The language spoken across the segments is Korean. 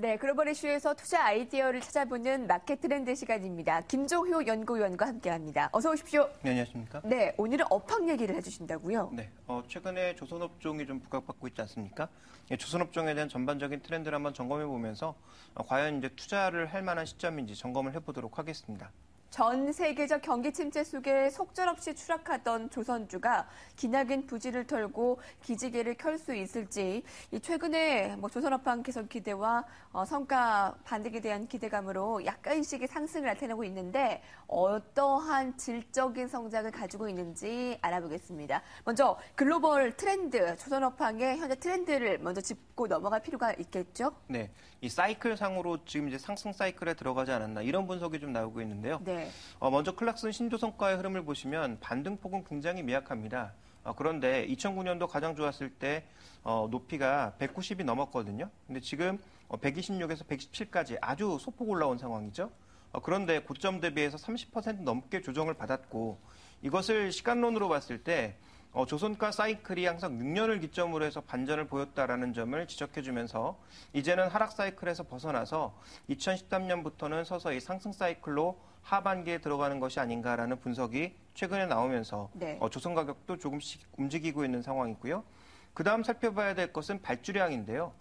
네, 글로벌 이슈에서 투자 아이디어를 찾아보는 마켓 트렌드 시간입니다. 김종효 연구위원과 함께합니다. 어서 오십시오. 네, 안녕하십니까? 네, 오늘은 업황 얘기를 해주신다고요? 네, 최근에 조선업종이 좀 부각받고 있지 않습니까? 조선업종에 대한 전반적인 트렌드를 한번 점검해 보면서 과연 이제 투자를 할 만한 시점인지 점검을 해보도록 하겠습니다. 전 세계적 경기 침체 속에 속절없이 추락하던 조선주가 기나긴 부진을 털고 기지개를 켤 수 있을지 최근에 조선업황 개선 기대와 성과 반등에 대한 기대감으로 약간씩의 상승을 나타내고 있는데 어떠한 질적인 성장을 가지고 있는지 알아보겠습니다. 먼저 글로벌 트렌드, 조선업황의 현재 트렌드를 먼저 짚고 넘어갈 필요가 있겠죠? 네, 이 사이클 상으로 지금 이제 상승 사이클에 들어가지 않았나 이런 분석이 좀 나오고 있는데요. 네. 먼저 클락슨 신조선가의 흐름을 보시면 반등폭은 굉장히 미약합니다. 그런데 2009년도 가장 좋았을 때 높이가 190이 넘었거든요. 근데 지금 126에서 117까지 아주 소폭 올라온 상황이죠. 그런데 고점 대비해서 30% 넘게 조정을 받았고 이것을 시간론으로 봤을 때 조선가 사이클이 항상 6년을 기점으로 해서 반전을 보였다라는 점을 지적해주면서 이제는 하락 사이클에서 벗어나서 2013년부터는 서서히 상승 사이클로 하반기에 들어가는 것이 아닌가라는 분석이 최근에 나오면서 네. 조선 가격도 조금씩 움직이고 있는 상황이고요. 그 다음 살펴봐야 될 것은 발주량인데요.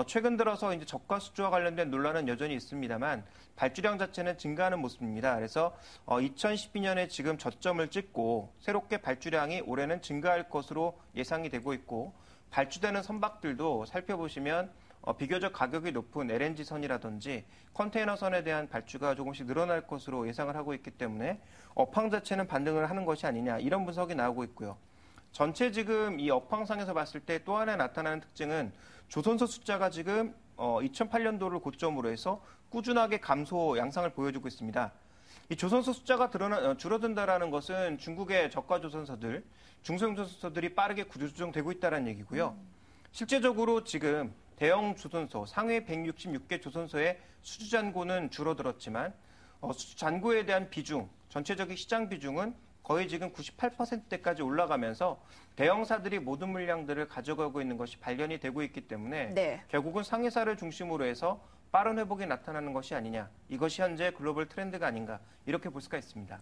최근 들어서 이제 저가 수주와 관련된 논란은 여전히 있습니다만 발주량 자체는 증가하는 모습입니다. 그래서 2012년에 지금 저점을 찍고 새롭게 발주량이 올해는 증가할 것으로 예상이 되고 있고 발주되는 선박들도 살펴보시면 비교적 가격이 높은 LNG선이라든지 컨테이너선에 대한 발주가 조금씩 늘어날 것으로 예상을 하고 있기 때문에 업황 자체는 반등을 하는 것이 아니냐 이런 분석이 나오고 있고요. 전체 지금 이 업황상에서 봤을 때 또 하나 나타나는 특징은 조선소 숫자가 지금 2008년도를 고점으로 해서 꾸준하게 감소 양상을 보여주고 있습니다. 이 조선소 숫자가 줄어든다라는 것은 중국의 저가 조선소들, 중소형 조선소들이 빠르게 구조조정되고 있다는 얘기고요. 실제적으로 지금 대형 조선소, 상위 166개 조선소의 수주 잔고는 줄어들었지만 수주 잔고에 대한 비중, 전체적인 시장 비중은 거의 지금 98%대까지 올라가면서 대형사들이 모든 물량들을 가져가고 있는 것이 발견이 되고 있기 때문에 네. 결국은 상위사를 중심으로 해서 빠른 회복이 나타나는 것이 아니냐. 이것이 현재 글로벌 트렌드가 아닌가. 이렇게 볼 수가 있습니다.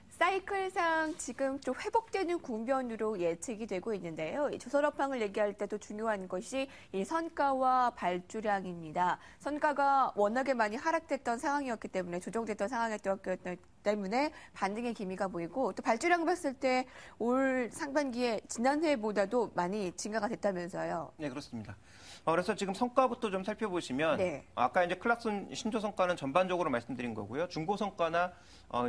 사이클상 지금 좀 회복되는 국면으로 예측이 되고 있는데요. 이 조선업황을 얘기할 때도 중요한 것이 이 선가와 발주량입니다. 선가가 워낙에 많이 하락됐던 상황이었기 때문에 조정됐던 상황이었기 때문에 반등의 기미가 보이고 또 발주량 봤을 때 올 상반기에 지난해보다도 많이 증가가 됐다면서요. 네, 그렇습니다. 그래서 지금 성과부터 좀 살펴보시면 네. 아까 이제 클락슨 신조 성과는 전반적으로 말씀드린 거고요. 중고 성과나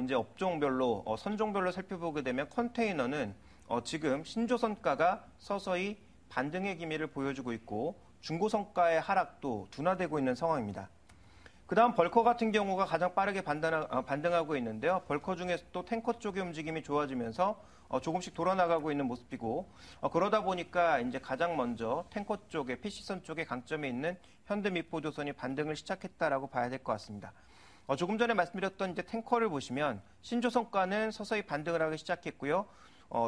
이제 업종별로 선종별로 살펴보게 되면 컨테이너는 지금 신조 성과가 서서히 반등의 기미를 보여주고 있고 중고 성과의 하락도 둔화되고 있는 상황입니다. 그다음 벌커 같은 경우가 가장 빠르게 반등하고 있는데요. 벌커 중에서 또 탱커 쪽의 움직임이 좋아지면서 조금씩 돌아나가고 있는 모습이고 그러다 보니까 이제 가장 먼저 탱커 쪽에 PC선 쪽에 강점이 있는 현대미포조선이 반등을 시작했다라고 봐야 될 것 같습니다. 조금 전에 말씀드렸던 이제 탱커를 보시면 신조선가는 서서히 반등을 하기 시작했고요.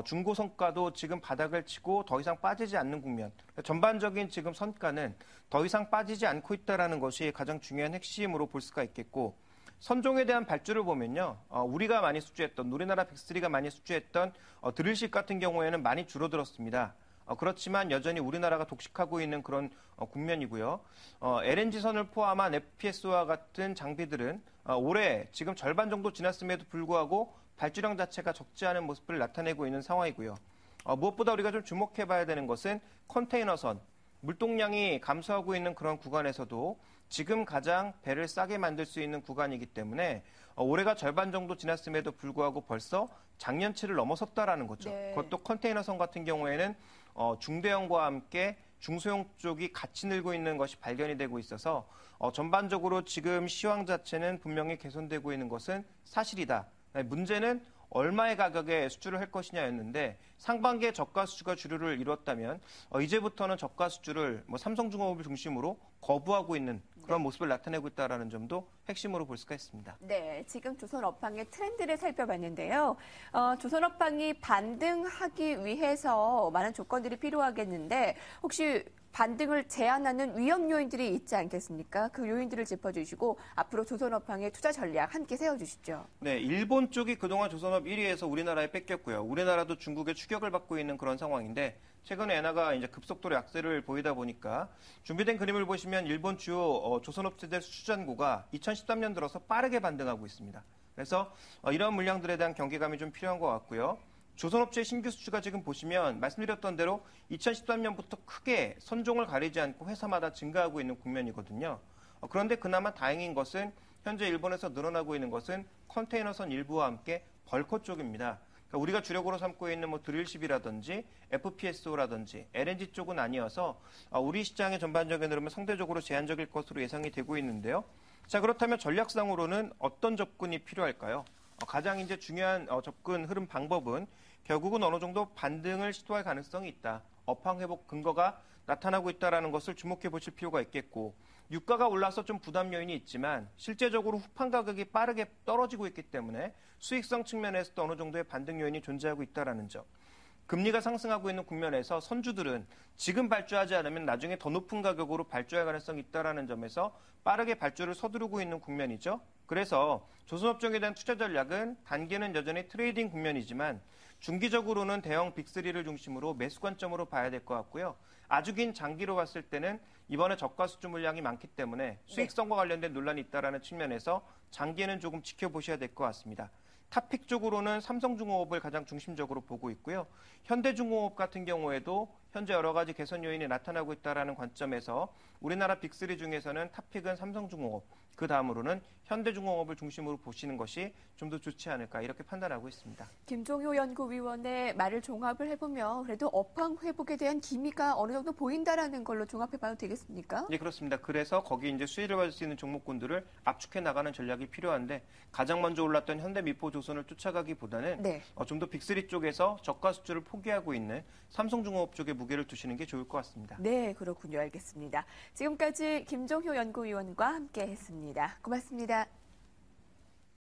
중고선가도 지금 바닥을 치고 더 이상 빠지지 않는 국면. 전반적인 지금 선가는 더 이상 빠지지 않고 있다는 것이 가장 중요한 핵심으로 볼 수가 있겠고 선종에 대한 발주를 보면요. 우리가 많이 수주했던, 우리나라 빅3가 많이 수주했던 드릴십 같은 경우에는 많이 줄어들었습니다. 그렇지만 여전히 우리나라가 독식하고 있는 그런 국면이고요. LNG선을 포함한 FPS와 같은 장비들은 올해 지금 절반 정도 지났음에도 불구하고 발주량 자체가 적지 않은 모습을 나타내고 있는 상황이고요. 무엇보다 우리가 좀 주목해봐야 되는 것은 컨테이너선, 물동량이 감소하고 있는 그런 구간에서도 지금 가장 배를 싸게 만들 수 있는 구간이기 때문에 올해가 절반 정도 지났음에도 불구하고 벌써 작년치를 넘어섰다라는 거죠. 네. 그것도 컨테이너선 같은 경우에는 중대형과 함께 중소형 쪽이 같이 늘고 있는 것이 발견이 되고 있어서 전반적으로 지금 시황 자체는 분명히 개선되고 있는 것은 사실이다. 문제는 얼마의 가격에 수주를 할 것이냐였는데 상반기에 저가 수주가 주류를 이뤘다면 이제부터는 저가 수주를 삼성중공업을 중심으로 거부하고 있는 그런 모습을 나타내고 있다는 점도 핵심으로 볼 수가 있습니다. 네, 지금 조선업황의 트렌드를 살펴봤는데요. 조선업황이 반등하기 위해서 많은 조건들이 필요하겠는데 혹시 반등을 제한하는 위험 요인들이 있지 않겠습니까? 그 요인들을 짚어주시고 앞으로 조선업황의 투자 전략 함께 세워주시죠. 네, 일본 쪽이 그동안 조선업 1위에서 우리나라에 뺏겼고요. 우리나라도 중국의 추격을 받고 있는 그런 상황인데 최근에 엔화가 이제 급속도로 약세를 보이다 보니까 준비된 그림을 보시면 일본 주요 조선업체들 수주잔고가 2013년 들어서 빠르게 반등하고 있습니다. 그래서 이런 물량들에 대한 경계감이 좀 필요한 것 같고요. 조선업체 신규 수주가 지금 보시면 말씀드렸던 대로 2013년부터 크게 선종을 가리지 않고 회사마다 증가하고 있는 국면이거든요. 그런데 그나마 다행인 것은 현재 일본에서 늘어나고 있는 것은 컨테이너선 일부와 함께 벌커 쪽입니다. 그러니까 우리가 주력으로 삼고 있는 뭐 드릴십이라든지 FPSO라든지 LNG 쪽은 아니어서 우리 시장의 전반적인 흐름은 상대적으로 제한적일 것으로 예상이 되고 있는데요. 자, 그렇다면 전략상으로는 어떤 접근이 필요할까요? 가장 이제 중요한 접근 흐름 방법은 결국은 어느 정도 반등을 시도할 가능성이 있다. 업황 회복 근거가 나타나고 있다는 것을 주목해 보실 필요가 있겠고 유가가 올라서 좀 부담 요인이 있지만 실제적으로 후판 가격이 빠르게 떨어지고 있기 때문에 수익성 측면에서도 어느 정도의 반등 요인이 존재하고 있다는 점. 금리가 상승하고 있는 국면에서 선주들은 지금 발주하지 않으면 나중에 더 높은 가격으로 발주할 가능성이 있다는 점에서 빠르게 발주를 서두르고 있는 국면이죠. 그래서 조선업종에 대한 투자 전략은 단기는 여전히 트레이딩 국면이지만 중기적으로는 대형 빅3를 중심으로 매수 관점으로 봐야 될 것 같고요. 아주 긴 장기로 봤을 때는 이번에 저가 수주 물량이 많기 때문에 수익성과 관련된 논란이 있다는 측면에서 장기는 조금 지켜보셔야 될 것 같습니다. 탑픽 쪽으로는 삼성중공업을 가장 중심적으로 보고 있고요. 현대중공업 같은 경우에도 현재 여러 가지 개선 요인이 나타나고 있다는 관점에서 우리나라 빅3 중에서는 탑픽은 삼성중공업, 그 다음으로는 현대중공업을 중심으로 보시는 것이 좀 더 좋지 않을까 이렇게 판단하고 있습니다. 김종효 연구위원의 말을 종합을 해보면 그래도 업황 회복에 대한 기미가 어느 정도 보인다라는 걸로 종합해봐도 되겠습니까? 네, 그렇습니다. 그래서 거기 이제 수혜를 받을 수 있는 종목군들을 압축해 나가는 전략이 필요한데 가장 먼저 올랐던 현대미포조선을 쫓아가기보다는 좀 더 빅3 쪽에서 저가 수주를 포기하고 있는 삼성중공업 쪽에 무게를 두시는 게 좋을 것 같습니다. 네, 그렇군요. 알겠습니다. 지금까지 김종효 연구위원과 함께했습니다. 고맙습니다.